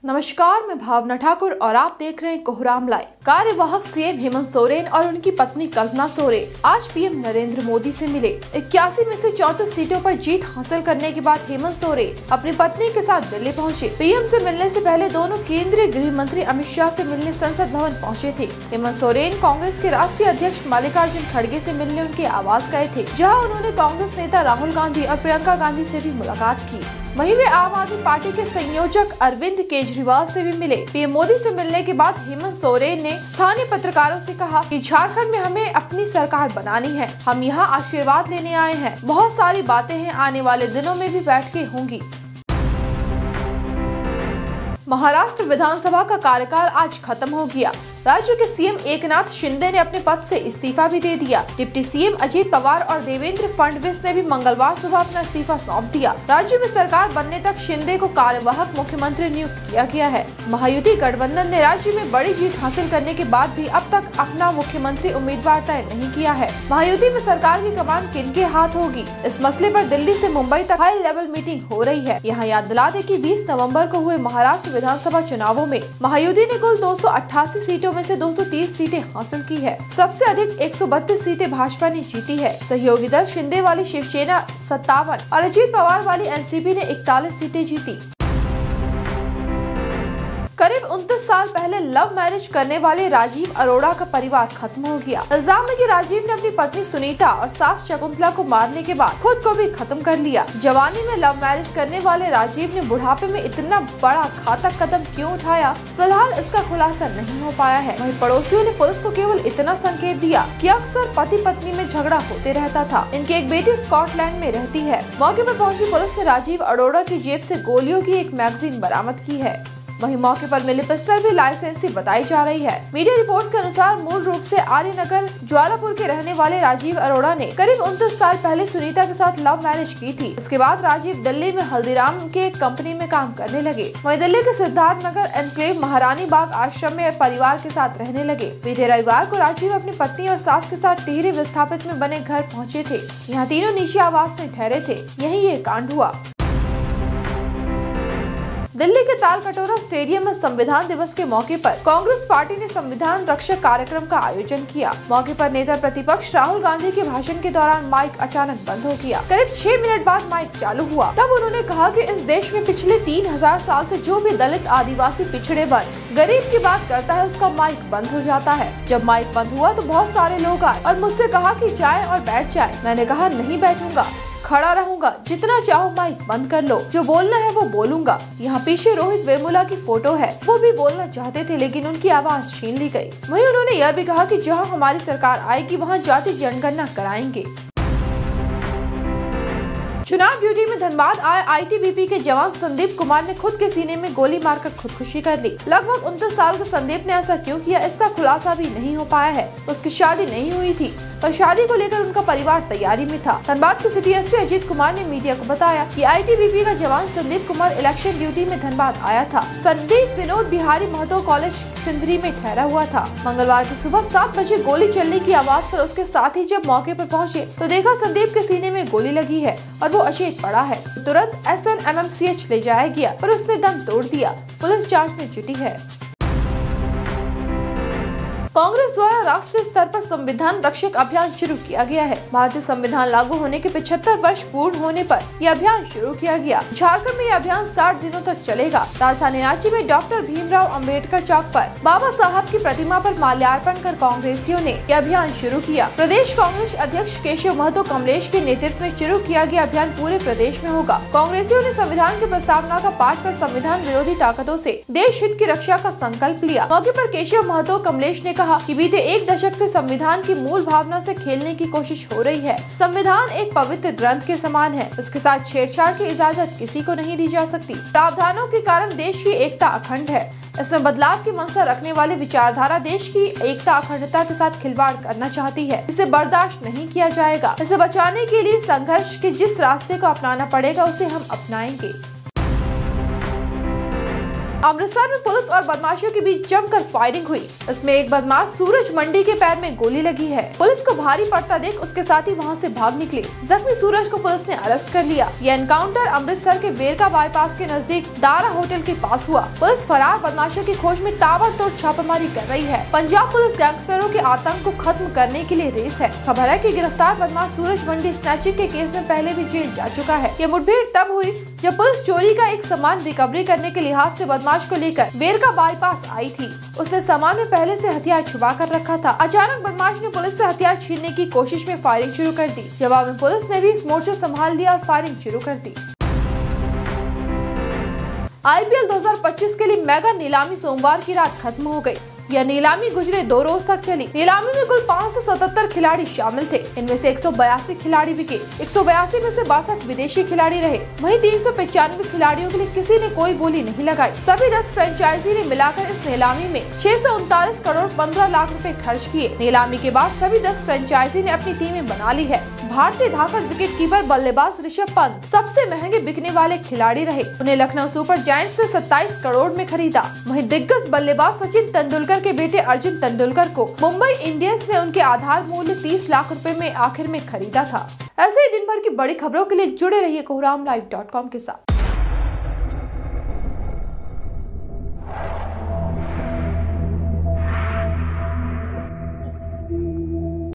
नमस्कार, मैं भावना ठाकुर और आप देख रहे हैं कोहराम लाइव। कार्यवाहक सीएम हेमंत सोरेन और उनकी पत्नी कल्पना सोरेन आज पीएम नरेंद्र मोदी से मिले। 81 में से 34 सीटों पर जीत हासिल करने के बाद हेमंत सोरेन अपनी पत्नी के साथ दिल्ली पहुंचे। पीएम से मिलने से पहले दोनों केंद्रीय गृह मंत्री अमित शाह से मिलने संसद भवन पहुंचे थे। हेमंत सोरेन कांग्रेस के राष्ट्रीय अध्यक्ष मल्लिकार्जुन खड़गे से मिलने उनके आवास गए थे, जहाँ उन्होंने कांग्रेस नेता राहुल गांधी और प्रियंका गांधी से भी मुलाकात की। वहीं वे आम आदमी पार्टी के संयोजक अरविंद केजरीवाल से भी मिले। पीएम मोदी से मिलने के बाद हेमंत सोरेन ने स्थानीय पत्रकारों से कहा कि झारखंड में हमें अपनी सरकार बनानी है, हम यहाँ आशीर्वाद लेने आए हैं, बहुत सारी बातें हैं, आने वाले दिनों में भी बैठकें होंगी। महाराष्ट्र विधानसभा का कार्यकाल आज खत्म हो गया। राज्य के सीएम एकनाथ शिंदे ने अपने पद से इस्तीफा भी दे दिया। डिप्टी सीएम अजीत पवार और देवेंद्र फडणवीस ने भी मंगलवार सुबह अपना इस्तीफा सौंप दिया। राज्य में सरकार बनने तक शिंदे को कार्यवाहक मुख्यमंत्री नियुक्त किया गया है। महायुति गठबंधन ने राज्य में बड़ी जीत हासिल करने के बाद भी अब तक अपना मुख्यमंत्री उम्मीदवार तय नहीं किया है। महायुति में सरकार की कमान किनके हाथ होगी, इस मसले पर दिल्ली से मुंबई तक हाई लेवल मीटिंग हो रही है। यहाँ याद दिला दें कि 20 नवम्बर को हुए महाराष्ट्र विधानसभा चुनावों में महायुति ने कुल 288 सीटों में से 230 सीटें हासिल की है। सबसे अधिक 132 सीटें भाजपा ने जीती है। सहयोगी दल शिंदे वाली शिवसेना 57 और अजीत पवार वाली एनसीपी ने 41 सीटें जीती। करीब 29 साल पहले लव मैरिज करने वाले राजीव अरोड़ा का परिवार खत्म हो गया। इल्जाम है कि राजीव ने अपनी पत्नी सुनीता और सास शकुंतला को मारने के बाद खुद को भी खत्म कर लिया। जवानी में लव मैरिज करने वाले राजीव ने बुढ़ापे में इतना बड़ा घातक कदम क्यों उठाया, फिलहाल इसका खुलासा नहीं हो पाया है। वहीं पड़ोसियों ने पुलिस को केवल इतना संकेत दिया कि अक्सर पति पत्नी में झगड़ा होते रहता था। इनकी एक बेटी स्कॉटलैंड में रहती है। मौके पर पहुंची पुलिस ने राजीव अरोड़ा की जेब से गोलियों की एक मैगजीन बरामद की है। वहीं मौके पर मिली पिस्टल भी लाइसेंसी बताई जा रही है। मीडिया रिपोर्ट्स के अनुसार मूल रूप से आर्यनगर ज्वालापुर के रहने वाले राजीव अरोड़ा ने करीब 29 साल पहले सुनीता के साथ लव मैरिज की थी। इसके बाद राजीव दिल्ली में हल्दीराम के एक कंपनी में काम करने लगे। वहीं दिल्ली के सिद्धार्थ नगर एनक्लेव महारानी बाग आश्रम में परिवार के साथ रहने लगे। बीते रविवार को राजीव अपनी पत्नी और सास के साथ टिहरी विस्थापित में बने घर पहुँचे थे। यहाँ तीनों निजी आवास में ठहरे थे। यही ये कांड हुआ। दिल्ली के तालकटोरा स्टेडियम में संविधान दिवस के मौके पर कांग्रेस पार्टी ने संविधान रक्षक कार्यक्रम का आयोजन किया। मौके पर नेता प्रतिपक्ष राहुल गांधी के भाषण के दौरान माइक अचानक बंद हो गया। करीब 6 मिनट बाद माइक चालू हुआ। तब उन्होंने कहा कि इस देश में पिछले 3000 साल से जो भी दलित, आदिवासी, पिछड़े वर्ग, गरीब की बात करता है, उसका माइक बंद हो जाता है। जब माइक बंद हुआ तो बहुत सारे लोग आए और मुझसे कहा कि जाए और बैठ जाए। मैंने कहा नहीं बैठूंगा, खड़ा रहूंगा, जितना चाहो माइक बंद कर लो, जो बोलना है वो बोलूंगा। यहाँ पीछे रोहित वेमुला की फोटो है, वो भी बोलना चाहते थे लेकिन उनकी आवाज छीन ली गई। वहीं उन्होंने यह भी कहा कि जहाँ हमारी सरकार आएगी वहाँ जाति जनगणना कराएंगे। चुनाव ड्यूटी में धनबाद आए आईटीबीपी के जवान संदीप कुमार ने खुद के सीने में गोली मारकर खुदकुशी कर ली। लगभग 29 साल के संदीप ने ऐसा क्यों किया, इसका खुलासा भी नहीं हो पाया है। उसकी शादी नहीं हुई थी, पर शादी को लेकर उनका परिवार तैयारी में था। धनबाद के सिटी एसपी अजीत कुमार ने मीडिया को बताया कि आईटीबीपी का जवान संदीप कुमार इलेक्शन ड्यूटी में धनबाद आया था। संदीप विनोद बिहारी महतो कॉलेज सिंदरी में ठहरा हुआ था। मंगलवार की सुबह 7 बजे गोली चलने की आवाज पर उसके साथी जब मौके पर पहुंचे तो देखा संदीप के सीने में गोली लगी है और वो अचेत पड़ा है। तुरंत SNMMCH ले जाया गया पर उसने दम तोड़ दिया। पुलिस जांच में जुटी है। कांग्रेस द्वारा राष्ट्रीय स्तर पर संविधान रक्षक अभियान शुरू किया गया है। भारतीय संविधान लागू होने के 75 वर्ष पूर्ण होने पर यह अभियान शुरू किया गया। झारखंड में यह अभियान 60 दिनों तक चलेगा। राजधानी रांची में डॉक्टर भीमराव अंबेडकर चौक पर बाबा साहब की प्रतिमा पर माल्यार्पण कर कांग्रेसियों ने यह अभियान शुरू किया। प्रदेश कांग्रेस अध्यक्ष केशव महतो कमलेश के नेतृत्व में शुरू किया गया अभियान पूरे प्रदेश में होगा। कांग्रेसियों ने संविधान की प्रस्तावना का पाठ कर संविधान विरोधी ताकतों से देश हित की रक्षा का संकल्प लिया। मौके पर केशव महतो कमलेश ने कहा कि बीते 1 दशक से संविधान की मूल भावना से खेलने की कोशिश हो रही है। संविधान एक पवित्र ग्रंथ के समान है, इसके साथ छेड़छाड़ की इजाजत किसी को नहीं दी जा सकती। प्रावधानों के कारण देश की एकता अखंड है। इसमें बदलाव की मंशा रखने वाली विचारधारा देश की एकता अखंडता के साथ खिलवाड़ करना चाहती है। इसे बर्दाश्त नहीं किया जाएगा। इसे बचाने के लिए संघर्ष के जिस रास्ते को अपनाना पड़ेगा उसे हम अपनाएंगे। अमृतसर में पुलिस और बदमाशों के बीच जमकर फायरिंग हुई। इसमें एक बदमाश सूरज मंडी के पैर में गोली लगी है। पुलिस को भारी पड़ता देख उसके साथी वहां से भाग निकले। जख्मी सूरज को पुलिस ने अरेस्ट कर लिया। यह एनकाउंटर अमृतसर के वेरका बाईपास के नजदीक दारा होटल के पास हुआ। पुलिस फरार बदमाशों की खोज में ताबड़तोड़ छापेमारी कर रही है। पंजाब पुलिस गैंगस्टरों के आतंक को खत्म करने के लिए रेस है। खबर है कि गिरफ्तार बदमाश सूरज मंडी स्नैचिंग के केस में पहले भी जेल जा चुका है। यह मुठभेड़ तब हुई जब पुलिस चोरी का एक सामान रिकवरी करने के लिहाज से बदमाश को लेकर वेरका बाईपास आई थी। उसने सामान में पहले से हथियार छुपा कर रखा था। अचानक बदमाश ने पुलिस से हथियार छीनने की कोशिश में फायरिंग शुरू कर दी। जवाब में पुलिस ने भी इस मोर्चा संभाल लिया और फायरिंग शुरू कर दी। IPL 2025 के लिए मेगा नीलामी सोमवार की रात खत्म हो गई। यह नीलामी गुजरे 2 रोज तक चली। नीलामी में कुल 577 खिलाड़ी शामिल थे। इनमें से 182 खिलाड़ी बिके। 182 में से 62 विदेशी खिलाड़ी रहे। वहीं 395 खिलाड़ियों के लिए किसी ने कोई बोली नहीं लगाई। सभी 10 फ्रेंचाइजी ने मिलाकर इस नीलामी में 639 करोड़ 15 लाख रुपए खर्च किए। नीलामी के बाद सभी 10 फ्रेंचाइजी ने अपनी टीमें बना ली है। भारतीय धाकड़ विकेट कीपर बल्लेबाज ऋषभ पंत सबसे महंगे बिकने वाले खिलाड़ी रहे। उन्हें लखनऊ सुपर जायंट्स से 27 करोड़ में खरीदा। वहीं दिग्गज बल्लेबाज सचिन तेंदुलकर के बेटे अर्जुन तेंदुलकर को मुंबई इंडियंस ने उनके आधार मूल्य 30 लाख रुपए में आखिर में खरीदा था। ऐसे ही दिन भर की बड़ी खबरों के लिए जुड़े रहिए कोहरामलाइव.com के साथ।